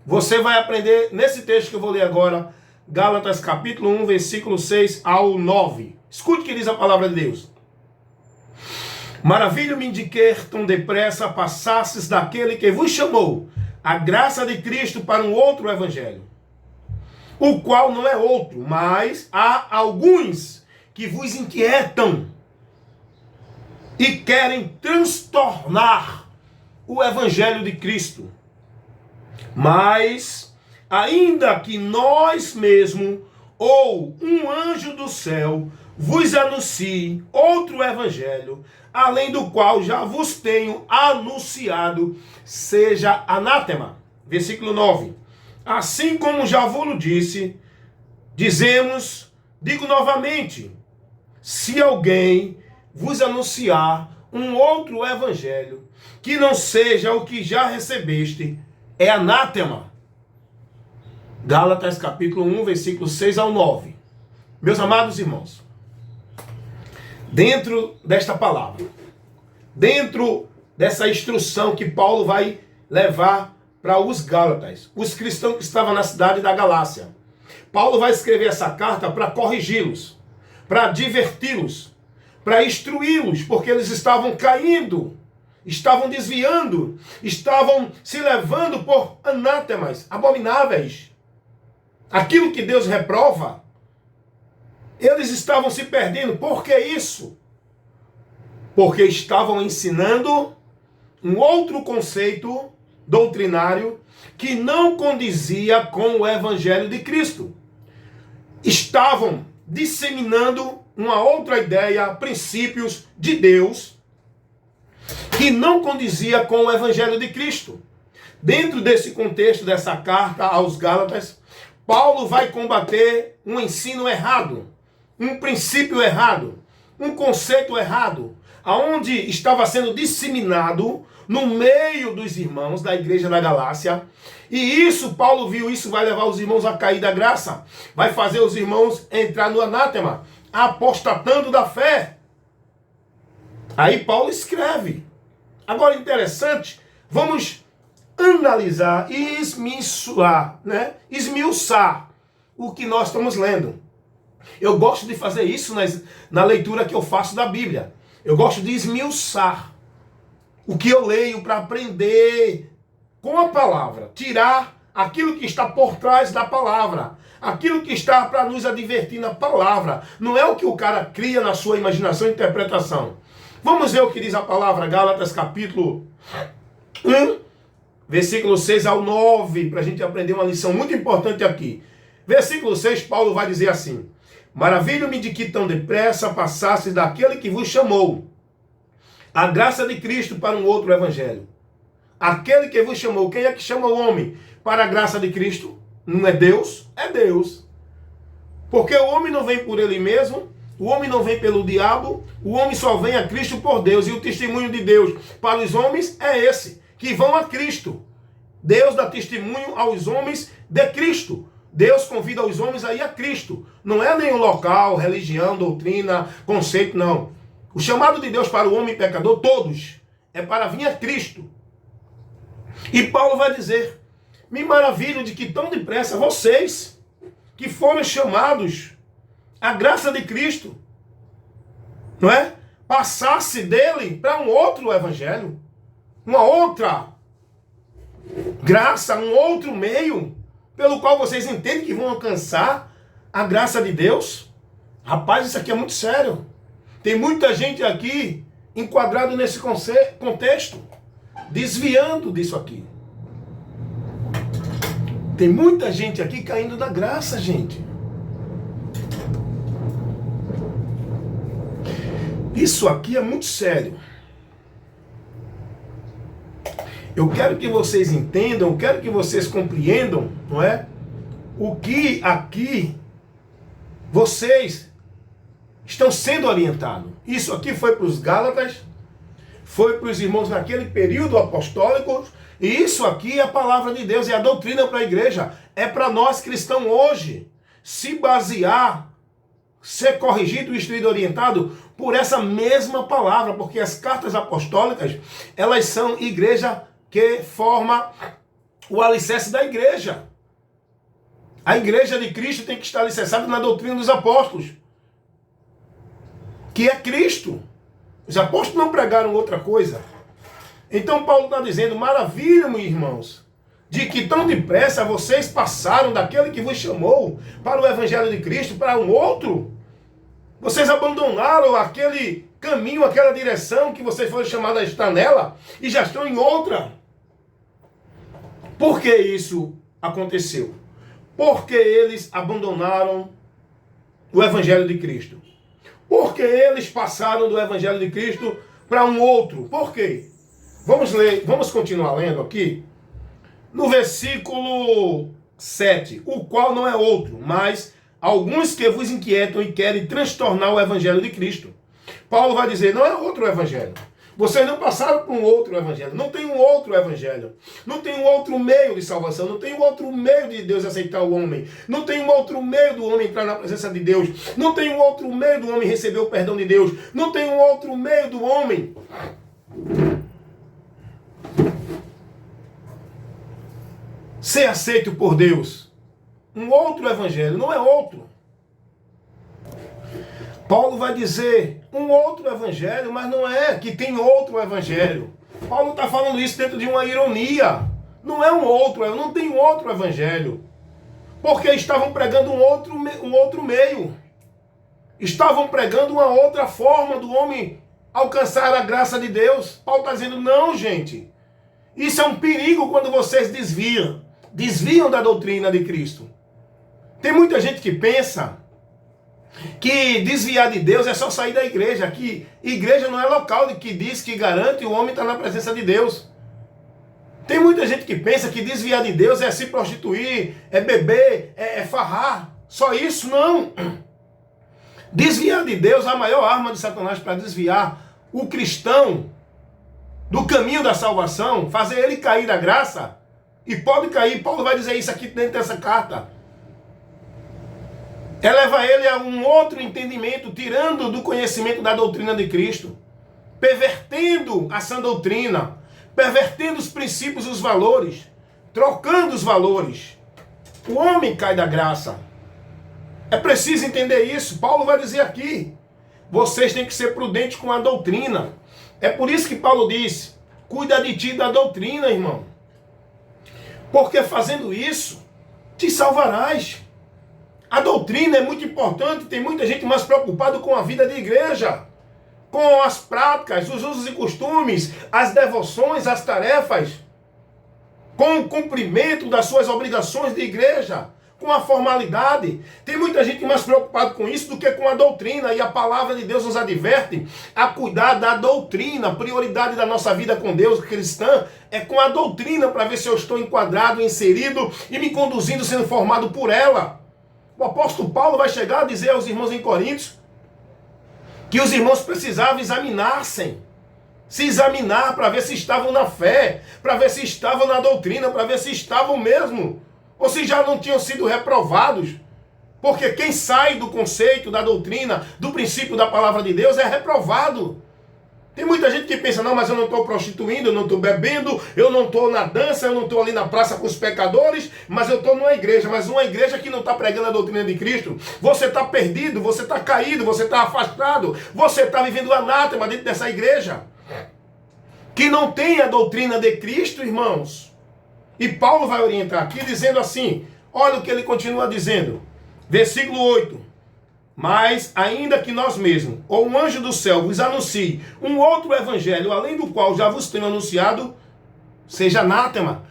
Você vai aprender nesse texto que eu vou ler agora, Gálatas capítulo 1, versículo 6 ao 9. Escute o que diz a palavra de Deus. Maravilho-me de que tão depressa passasses daquele que vos chamou a graça de Cristo para um outro evangelho, o qual não é outro, mas há alguns que vos inquietam e querem transtornar o evangelho de Cristo. Mas, ainda que nós mesmos ou um anjo do céu vos anuncie outro evangelho, além do qual já vos tenho anunciado, seja anátema. Versículo 9. Assim como já vos disse, digo novamente, se alguém vos anunciar um outro evangelho, que não seja o que já recebeste, é anátema. Gálatas capítulo 1, versículo 6 ao 9. Meus amados irmãos, dentro desta palavra, dentro dessa instrução que Paulo vai levar para os Gálatas, os cristãos que estavam na cidade da Galácia, Paulo vai escrever essa carta para corrigi-los, para adverti-los, para instruí-los, porque eles estavam caindo, estavam desviando, estavam se levando por anátemas, abomináveis. Aquilo que Deus reprova, eles estavam se perdendo. Por que isso? Porque estavam ensinando um outro conceito doutrinário que não condizia com o evangelho de Cristo. Estavam disseminando uma outra ideia, princípios de Deus, que não condizia com o evangelho de Cristo. Dentro desse contexto, dessa carta aos Gálatas, Paulo vai combater um ensino errado, um princípio errado, um conceito errado, aonde estava sendo disseminado no meio dos irmãos da igreja da Galácia. E isso, Paulo viu, isso vai levar os irmãos a cair da graça, vai fazer os irmãos entrar no anátema, apostatando da fé. Aí Paulo escreve. Agora, interessante, vamos analisar e esmiuçar o que nós estamos lendo. Eu gosto de fazer isso na leitura que eu faço da Bíblia. Eu gosto de esmiuçar o que eu leio para aprender com a palavra, tirar aquilo que está por trás da palavra, aquilo que está para nos advertir na palavra. Não é o que o cara cria na sua imaginação e interpretação. Vamos ver o que diz a palavra, Gálatas capítulo 1, versículo 6 ao 9, para a gente aprender uma lição muito importante aqui. Versículo 6, Paulo vai dizer assim: maravilho-me de que tão depressa passasses daquele que vos chamou a graça de Cristo para um outro evangelho. Aquele que vos chamou, quem é que chama o homem para a graça de Cristo? Não é Deus? É Deus. Porque o homem não vem por ele mesmo, o homem não vem pelo diabo, o homem só vem a Cristo por Deus. E o testemunho de Deus para os homens é esse, que vão a Cristo. Deus dá testemunho aos homens de Cristo. Deus convida os homens a ir a Cristo. Não é nenhum local, religião, doutrina, conceito, não. O chamado de Deus para o homem pecador, todos, é para vir a Cristo. E Paulo vai dizer: me maravilho de que tão depressa vocês, que foram chamados à graça de Cristo, não é? Passasse dele para um outro evangelho, uma outra graça, um outro meio, pelo qual vocês entendem que vão alcançar a graça de Deus. Rapaz, isso aqui é muito sério. Tem muita gente aqui enquadrado nesse contexto, desviando disso aqui. Tem muita gente aqui caindo da graça, gente. Isso aqui é muito sério. Eu quero que vocês entendam, eu quero que vocês compreendam, não é? O que aqui vocês estão sendo orientados. Isso aqui foi para os Gálatas, foi para os irmãos naquele período apostólico, e isso aqui é a palavra de Deus, é a doutrina para a igreja, é para nós cristãos hoje, se basear, ser corrigido, instruído, orientado por essa mesma palavra, porque as cartas apostólicas, elas são igreja que forma o alicerce da igreja. A igreja de Cristo tem que estar alicerçada na doutrina dos apóstolos, que é Cristo. Os apóstolos não pregaram outra coisa. Então Paulo está dizendo, maravilha-me, irmãos, de que tão depressa vocês passaram daquele que vos chamou para o evangelho de Cristo, para um outro. Vocês abandonaram aquele caminho, aquela direção que vocês foram chamados a estar nela e já estão em outra. Por que isso aconteceu? Porque eles abandonaram o evangelho de Cristo. Porque eles passaram do evangelho de Cristo para um outro. Por quê? Vamos ler, vamos continuar lendo aqui. No versículo 7, o qual não é outro, mas alguns que vos inquietam e querem transtornar o evangelho de Cristo. Paulo vai dizer, não é outro evangelho. Vocês não passaram por um outro evangelho. Não tem um outro evangelho. Não tem um outro meio de salvação. Não tem um outro meio de Deus aceitar o homem. Não tem um outro meio do homem entrar na presença de Deus. Não tem um outro meio do homem receber o perdão de Deus. Não tem um outro meio do homem ser aceito por Deus. Um outro evangelho, não é outro. Paulo vai dizer um outro evangelho, mas não é que tem outro evangelho. Paulo está falando isso dentro de uma ironia. Não é um outro, não tem um outro evangelho. Porque estavam pregando um outro meio. Estavam pregando uma outra forma do homem alcançar a graça de Deus. Paulo está dizendo, não, gente. Isso é um perigo quando vocês desviam da doutrina de Cristo. Tem muita gente que pensa que desviar de Deus é só sair da igreja, que igreja não é local que diz, que garante o homem está na presença de Deus. Tem muita gente que pensa que desviar de Deus é se prostituir, é beber, é farrar. Só isso, não. Desviar de Deus, a maior arma de Satanás para desviar o cristão do caminho da salvação, fazer ele cair da graça, e pode cair. Paulo vai dizer isso aqui dentro dessa carta. Leva ele a um outro entendimento, tirando do conhecimento da doutrina de Cristo, pervertendo a sã doutrina, pervertendo os princípios e os valores, trocando os valores. O homem cai da graça. É preciso entender isso. Paulo vai dizer aqui, vocês têm que ser prudentes com a doutrina. É por isso que Paulo diz, cuida de ti da doutrina, irmão. Porque fazendo isso, te salvarás. A doutrina é muito importante, tem muita gente mais preocupada com a vida de igreja, com as práticas, os usos e costumes, as devoções, as tarefas, com o cumprimento das suas obrigações de igreja, com a formalidade. Tem muita gente mais preocupada com isso do que com a doutrina, e a palavra de Deus nos adverte a cuidar da doutrina. A prioridade da nossa vida com Deus cristã é com a doutrina, para ver se eu estou enquadrado, inserido e me conduzindo, sendo formado por ela. O apóstolo Paulo vai chegar a dizer aos irmãos em Coríntios que os irmãos precisavam examinar-se, se examinar para ver se estavam na fé, para ver se estavam na doutrina, para ver se estavam mesmo, ou se já não tinham sido reprovados. Porque quem sai do conceito, da doutrina, do princípio da palavra de Deus é reprovado. Tem muita gente que pensa, não, mas eu não estou prostituindo, eu não estou bebendo, eu não estou na dança, eu não estou ali na praça com os pecadores, mas eu estou numa igreja, mas uma igreja que não está pregando a doutrina de Cristo. Você está perdido, você está caído, você está afastado, você está vivendo anátema dentro dessa igreja, que não tem a doutrina de Cristo, irmãos. E Paulo vai orientar aqui dizendo assim, olha o que ele continua dizendo, versículo 8. Mas, ainda que nós mesmos, ou um anjo do céu, vos anuncie um outro evangelho, além do qual já vos tenho anunciado, seja anátema,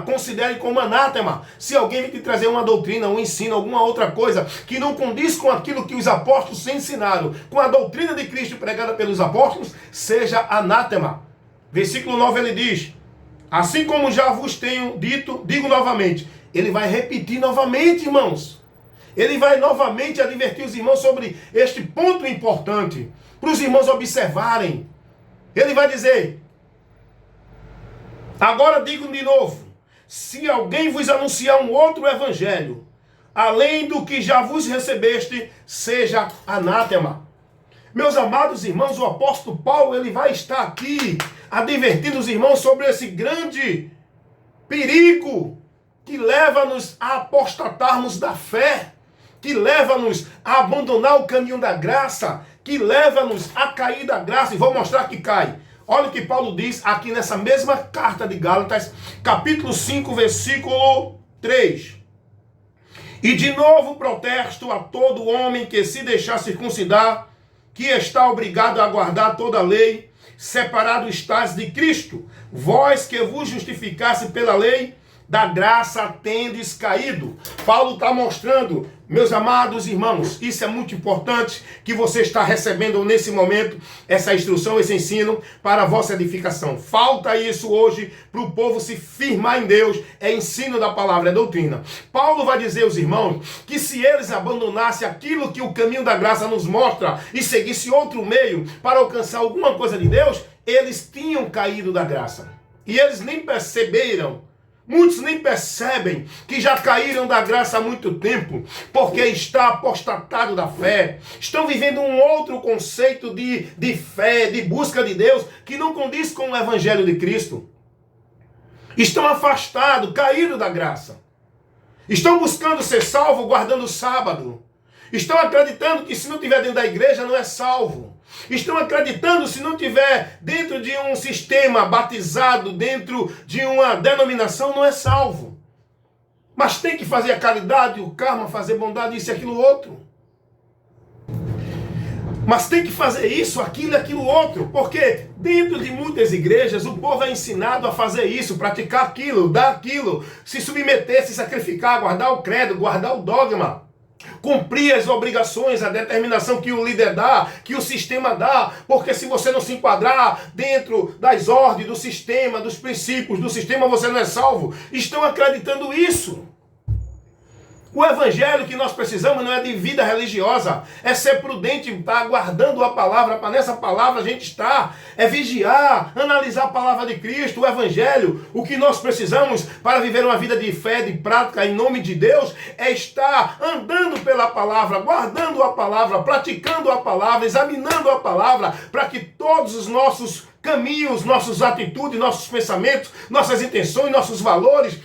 considere como anátema. Se alguém me te trazer uma doutrina, um ensino, alguma outra coisa, que não condiz com aquilo que os apóstolos ensinaram, com a doutrina de Cristo pregada pelos apóstolos, seja anátema. Versículo 9 ele diz, assim como já vos tenho dito, digo novamente. Ele vai repetir novamente, irmãos. Ele vai novamente advertir os irmãos sobre este ponto importante, para os irmãos observarem. Ele vai dizer, agora digo de novo, se alguém vos anunciar um outro evangelho, além do que já vos recebeste, seja anátema. Meus amados irmãos, o apóstolo Paulo, ele vai estar aqui advertindo os irmãos sobre esse grande perigo que leva-nos a apostatarmos da fé, que leva-nos a abandonar o caminho da graça, que leva-nos a cair da graça. E vou mostrar que cai. Olha o que Paulo diz aqui nessa mesma carta de Gálatas, capítulo 5, versículo 3. E de novo protesto a todo homem que se deixar circuncidar, que está obrigado a guardar toda a lei, separado estás de Cristo, vós que vos justificasse pela lei, da graça tendes caído. Paulo está mostrando, meus amados irmãos, isso é muito importante, que você está recebendo nesse momento essa instrução, esse ensino para a vossa edificação. Falta isso hoje para o povo se firmar em Deus, é ensino da palavra, é doutrina. Paulo vai dizer aos irmãos que se eles abandonassem aquilo que o caminho da graça nos mostra e seguissem outro meio para alcançar alguma coisa de Deus, eles tinham caído da graça. E eles nem perceberam. Muitos nem percebem que já caíram da graça há muito tempo, porque está apostatado da fé. Estão vivendo um outro conceito de fé, de busca de Deus, que não condiz com o Evangelho de Cristo. Estão afastados, caídos da graça. Estão buscando ser salvo, guardando o sábado. Estão acreditando que se não estiver dentro da igreja não é salvo. Estão acreditando se não estiver dentro de um sistema, batizado dentro de uma denominação, não é salvo. Mas tem que fazer a caridade, o karma, fazer bondade, isso e aquilo outro. Mas tem que fazer isso, aquilo e aquilo outro. Porque dentro de muitas igrejas o povo é ensinado a fazer isso, praticar aquilo, dar aquilo, se submeter, se sacrificar, guardar o credo, guardar o dogma. Cumprir as obrigações, a determinação que o líder dá, que o sistema dá, porque se você não se enquadrar dentro das ordens, do sistema, dos princípios do sistema, você não é salvo. Estão acreditando isso. O evangelho que nós precisamos não é de vida religiosa, é ser prudente, estar guardando a palavra, para nessa palavra a gente estar, é vigiar, analisar a palavra de Cristo, o evangelho. O que nós precisamos para viver uma vida de fé, de prática, em nome de Deus, é estar andando pela palavra, guardando a palavra, praticando a palavra, examinando a palavra, para que todos os nossos caminhos, nossas atitudes, nossos pensamentos, nossas intenções, nossos valores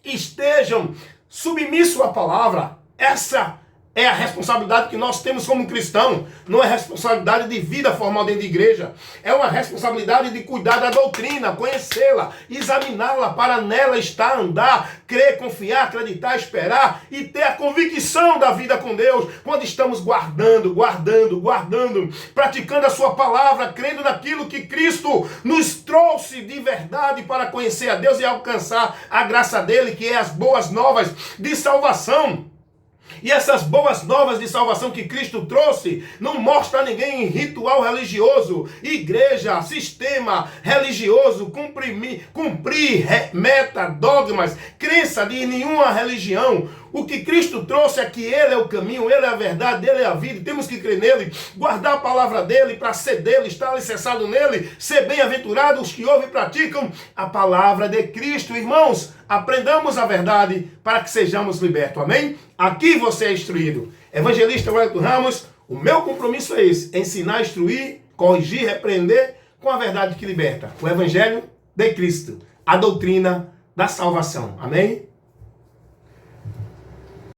estejam submisso à palavra. Essa é a responsabilidade que nós temos como cristão. Não é responsabilidade de vida formal dentro de igreja. É uma responsabilidade de cuidar da doutrina, conhecê-la, examiná-la, para nela estar, andar, crer, confiar, acreditar, esperar e ter a convicção da vida com Deus. Quando estamos guardando, praticando a sua palavra, crendo naquilo que Cristo nos trouxe de verdade para conhecer a Deus e alcançar a graça dele, que é as boas novas de salvação. E essas boas novas de salvação que Cristo trouxe não mostra a ninguém em ritual religioso, igreja, sistema religioso, cumprir meta, dogmas, crença de nenhuma religião. O que Cristo trouxe é que Ele é o caminho, Ele é a verdade, Ele é a vida. Temos que crer nele, guardar a palavra dele, para ser dele, estar alicerçado nele, ser bem-aventurados os que ouvem e praticam a palavra de Cristo. Irmãos, aprendamos a verdade para que sejamos libertos. Amém? Aqui você é instruído. Evangelista Wellington Ramos, o meu compromisso é esse: ensinar, instruir, corrigir, repreender com a verdade que liberta. O Evangelho de Cristo, a doutrina da salvação. Amém?